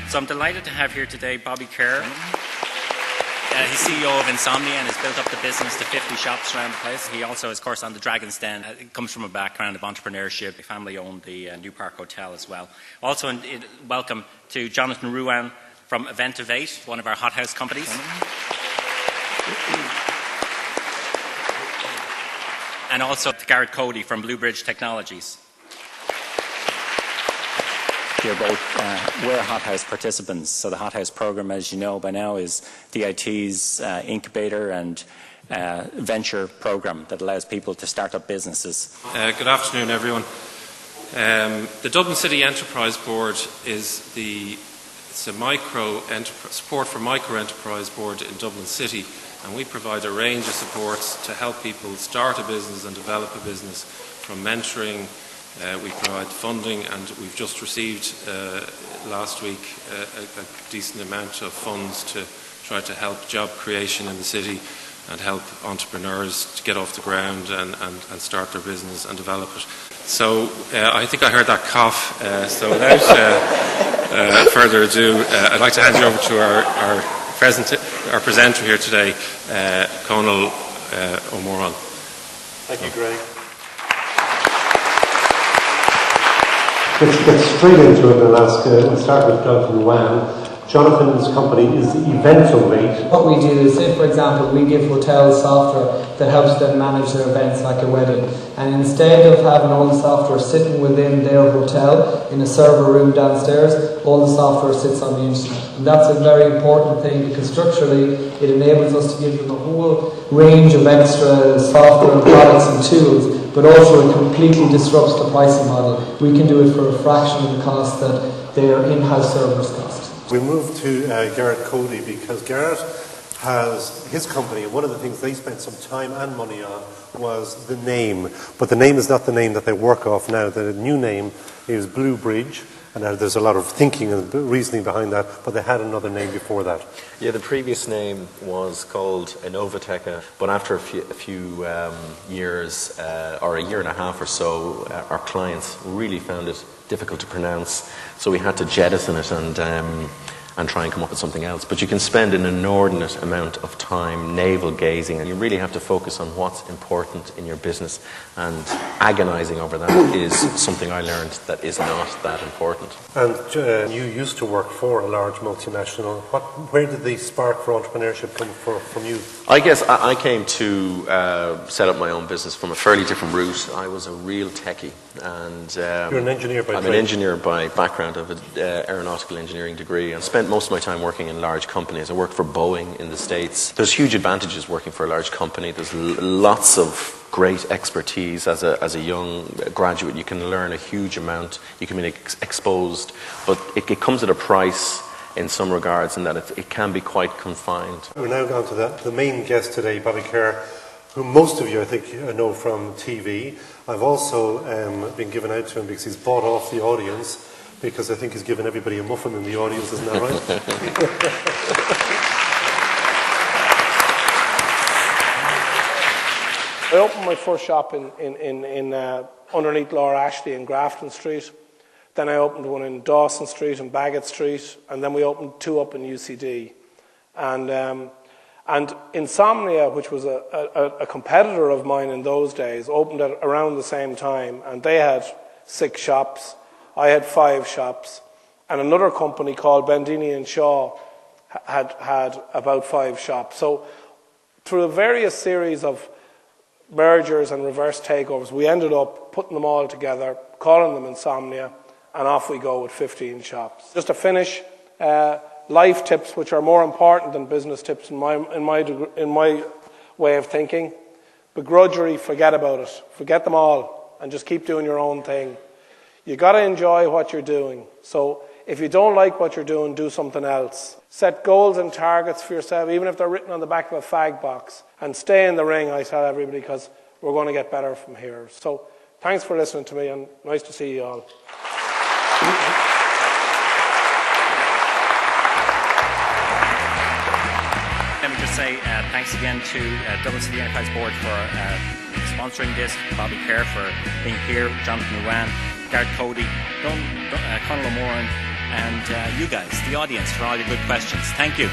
So I'm delighted to have here today Bobby Kerr. He's CEO of Insomnia and has built up the business to 50 shops around the place. He also is, of course, on the Dragon's Den. He comes from a background of entrepreneurship. The family owned the Newpark Hotel as well. Also, welcome to Jonathan Ruan from Evental, one of our hothouse companies. And also to Garrett Cody from Blue Bridge Technologies. You're both, we're hothouse participants. So the hothouse program, as you know by now, is DIT's incubator and venture program that allows people to start up businesses. Good afternoon, everyone. The Dublin City Enterprise Board is it's a support for micro enterprise board in Dublin City, and we provide a range of supports to help people start a business and develop a business, from mentoring. We provide funding, and we've just received last week a decent amount of funds to try to help job creation in the city and help entrepreneurs to get off the ground and start their business and develop it. So I think I heard that cough, so without further ado, I'd like to hand you over to our presenter here today, Conal O'Moran. Thank you, Greg. Let's get straight into it and we'll start with Jonathan Ruan. Jonathan's company is the Evental. What we do is, say for example, we give hotels software that helps them manage their events like a wedding. And instead of having all the software sitting within their hotel in a server room downstairs, all the software sits on the internet. And that's a very important thing, because structurally it enables us to give them a whole range of extra software and products and tools, but also it completely disrupts the pricing model. We can do it for a fraction of the cost that their in-house servers cost. We move to Garrett Cody, because Garrett has his company, and one of the things they spent some time and money on was the name. But the name is not the name that they work off now. The new name is Blue Bridge, and there's a lot of thinking and reasoning behind that, but they had another name before that. Yeah, the previous name was called Innovateca, but after a few years, or a year and a half or so, our clients really found it difficult to pronounce, so we had to jettison it and try and come up with something else. But you can spend an inordinate amount of time navel-gazing, and you really have to focus on what's important in your business, and agonising over that is something I learned that is not that important. And you used to work for a large multinational. Where did the spark for entrepreneurship come from you? I guess I came to set up my own business from a fairly different route. I was a real techie, and you're an engineer by trade. I'm an engineer by background. I have an aeronautical engineering degree, and spent most of my time working in large companies. I worked for Boeing in the States. There's huge advantages working for a large company. There's lots of great expertise. As a young graduate, you can learn a huge amount. You can be exposed, but it comes at a price in some regards, in that it can be quite confined. We're now on to the main guest today, Bobby Kerr, who most of you, I think, know from TV. I've also been given out to him because he's bought off the audience, because I think he's given everybody a muffin in the audience, isn't that right? I opened my first shop in underneath Laura Ashley in Grafton Street. Then I opened one in Dawson Street and Bagot Street, and then we opened two up in UCD. And Insomnia, which was a competitor of mine in those days, opened at around the same time, and they had 6 shops. I had 5 shops, and another company called Bendini and Shaw had about 5 shops. So through a various series of mergers and reverse takeovers, we ended up putting them all together, calling them Insomnia, and off we go with 15 shops. Just to finish, life tips, which are more important than business tips in my way of thinking. Begrudgery, forget about it. Forget them all and just keep doing your own thing. You got to enjoy what you're doing. So if you don't like what you're doing, do something else. Set goals and targets for yourself, even if they're written on the back of a fag box. And stay in the ring, I tell everybody, because we're going to get better from here. So thanks for listening to me, and nice to see you all. Let me just say thanks again to Dublin City Enterprise Board for sponsoring this, Bobby Kerr for being here, Jonathan Ruan, Garrett Cody, Conal O'Moran, and you guys, the audience, for all your good questions. Thank you.